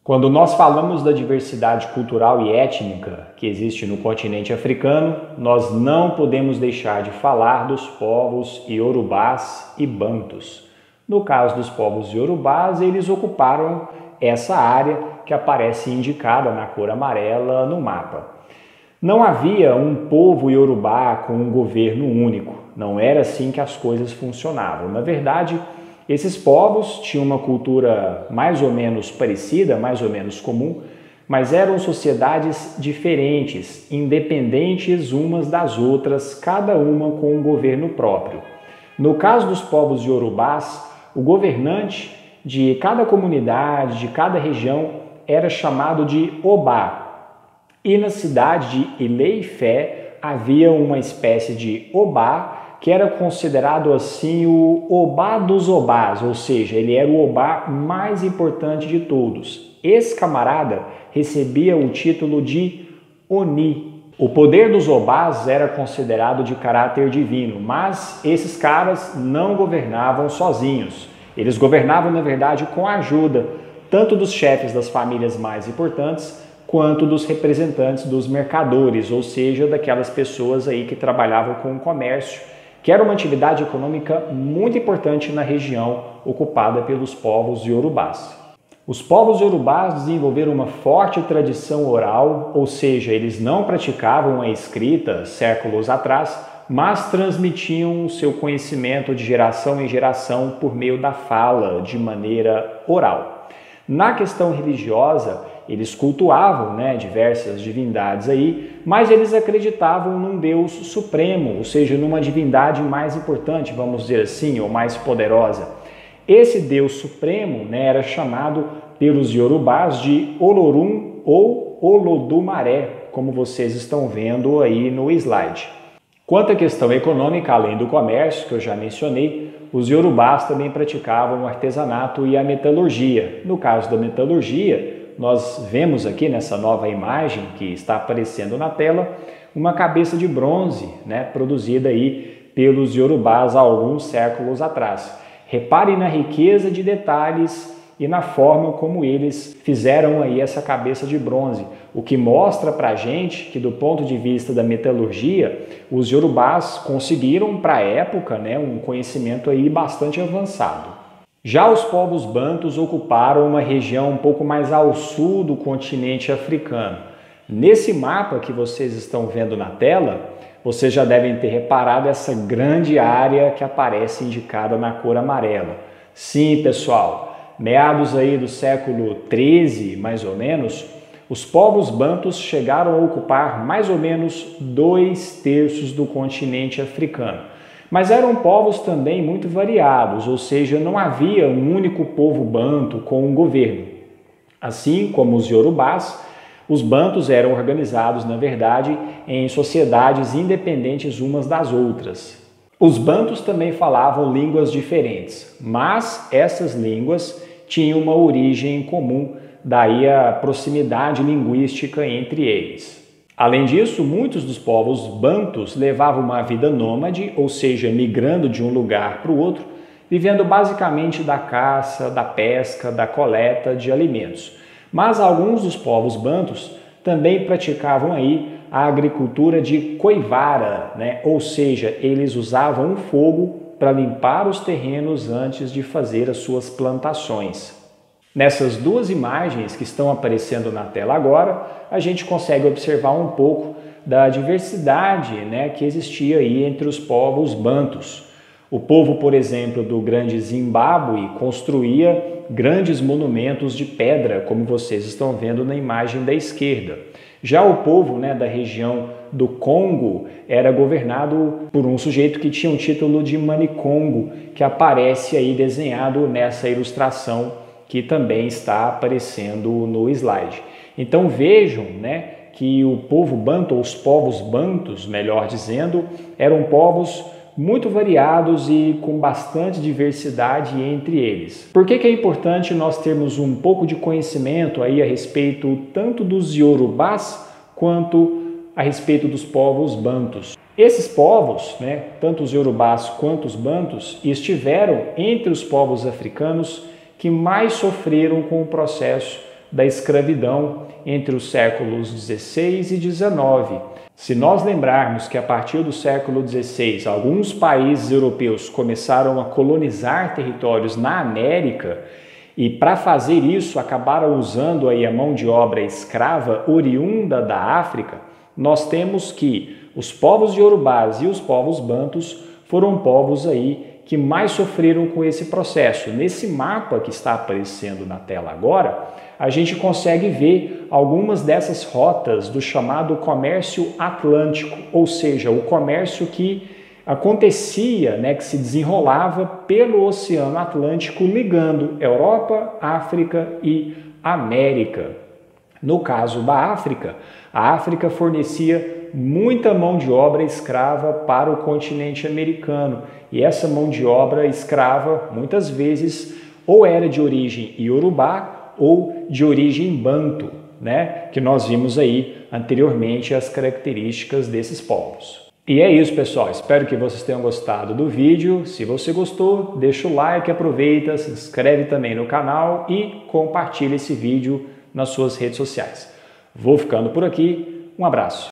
Quando nós falamos da diversidade cultural e étnica que existe no continente africano, nós não podemos deixar de falar dos povos iorubás e bantus. No caso dos povos iorubás, eles ocuparam essa área que aparece indicada na cor amarela no mapa. Não havia um povo iorubá com um governo único, não era assim que as coisas funcionavam. Na verdade, esses povos tinham uma cultura mais ou menos parecida, mais ou menos comum, mas eram sociedades diferentes, independentes umas das outras, cada uma com um governo próprio. No caso dos povos iorubás, o governante de cada comunidade, de cada região, era chamado de Obá. E na cidade de Ilé-Ifé havia uma espécie de Obá, que era considerado assim o Obá dos Obás, ou seja, ele era o Obá mais importante de todos. Esse camarada recebia o título de Oni. O poder dos Obás era considerado de caráter divino, mas esses caras não governavam sozinhos. Eles governavam, na verdade, com a ajuda tanto dos chefes das famílias mais importantes, quanto dos representantes dos mercadores, ou seja, daquelas pessoas aí que trabalhavam com o comércio, que era uma atividade econômica muito importante na região ocupada pelos povos iorubás. Os povos iorubás desenvolveram uma forte tradição oral, ou seja, eles não praticavam a escrita séculos atrás, mas transmitiam o seu conhecimento de geração em geração por meio da fala, de maneira oral. Na questão religiosa, eles cultuavam diversas divindades aí, mas eles acreditavam num Deus supremo, ou seja, numa divindade mais importante, vamos dizer assim, ou mais poderosa. Esse Deus supremo era chamado pelos iorubás de Olorum ou Olodumaré, como vocês estão vendo aí no slide. Quanto à questão econômica, além do comércio, que eu já mencionei, os iorubás também praticavam o artesanato e a metalurgia. No caso da metalurgia, nós vemos aqui nessa nova imagem que está aparecendo na tela, uma cabeça de bronze, produzida aí pelos iorubás há alguns séculos atrás. Reparem na riqueza de detalhes e na forma como eles fizeram aí essa cabeça de bronze, o que mostra para a gente que do ponto de vista da metalurgia, os iorubás conseguiram para a época um conhecimento aí bastante avançado. Já os povos bantus ocuparam uma região um pouco mais ao sul do continente africano. Nesse mapa que vocês estão vendo na tela, vocês já devem ter reparado essa grande área que aparece indicada na cor amarela. Sim, pessoal, meados aí do século XIII, mais ou menos, os povos bantus chegaram a ocupar mais ou menos 2/3 do continente africano. Mas eram povos também muito variados, ou seja, não havia um único povo banto com um governo. Assim como os iorubás, os bantus eram organizados, na verdade, em sociedades independentes umas das outras. Os bantus também falavam línguas diferentes, mas essas línguas tinham uma origem comum, daí a proximidade linguística entre eles. Além disso, muitos dos povos bantus levavam uma vida nômade, ou seja, migrando de um lugar para o outro, vivendo basicamente da caça, da pesca, da coleta de alimentos. Mas alguns dos povos bantus também praticavam aí a agricultura de coivara, ou seja, eles usavam o fogo para limpar os terrenos antes de fazer as suas plantações. Nessas duas imagens que estão aparecendo na tela agora, a gente consegue observar um pouco da diversidade que existia aí entre os povos bantus. O povo, por exemplo, do grande Zimbábue construía grandes monumentos de pedra, como vocês estão vendo na imagem da esquerda. Já o povo da região do Congo era governado por um sujeito que tinha um título de Manicongo, que aparece aí desenhado nessa ilustração que também está aparecendo no slide. Então vejam que o povo bantu, ou os povos bantus, melhor dizendo, eram povos muito variados e com bastante diversidade entre eles. Por que é importante nós termos um pouco de conhecimento aí a respeito tanto dos iorubás quanto a respeito dos povos bantus? Esses povos, tanto os iorubás quanto os bantus, estiveram entre os povos africanos que mais sofreram com o processo da escravidão entre os séculos 16 e 19. Se nós lembrarmos que a partir do século 16, alguns países europeus começaram a colonizar territórios na América, e para fazer isso acabaram usando aí a mão de obra escrava oriunda da África, nós temos que os povos iorubás e os povos bantus foram povos aí que mais sofreram com esse processo. Nesse mapa que está aparecendo na tela agora, a gente consegue ver algumas dessas rotas do chamado comércio atlântico, ou seja, o comércio que acontecia, que se desenrolava pelo Oceano Atlântico, ligando Europa, África e América. No caso da África, a África fornecia muita mão de obra escrava para o continente americano, e essa mão de obra escrava, muitas vezes, ou era de origem iorubá ou de origem banto, que nós vimos aí anteriormente as características desses povos. E é isso, pessoal. Espero que vocês tenham gostado do vídeo. Se você gostou, deixa o like, aproveita, se inscreve também no canal e compartilha esse vídeo nas suas redes sociais. Vou ficando por aqui. Um abraço.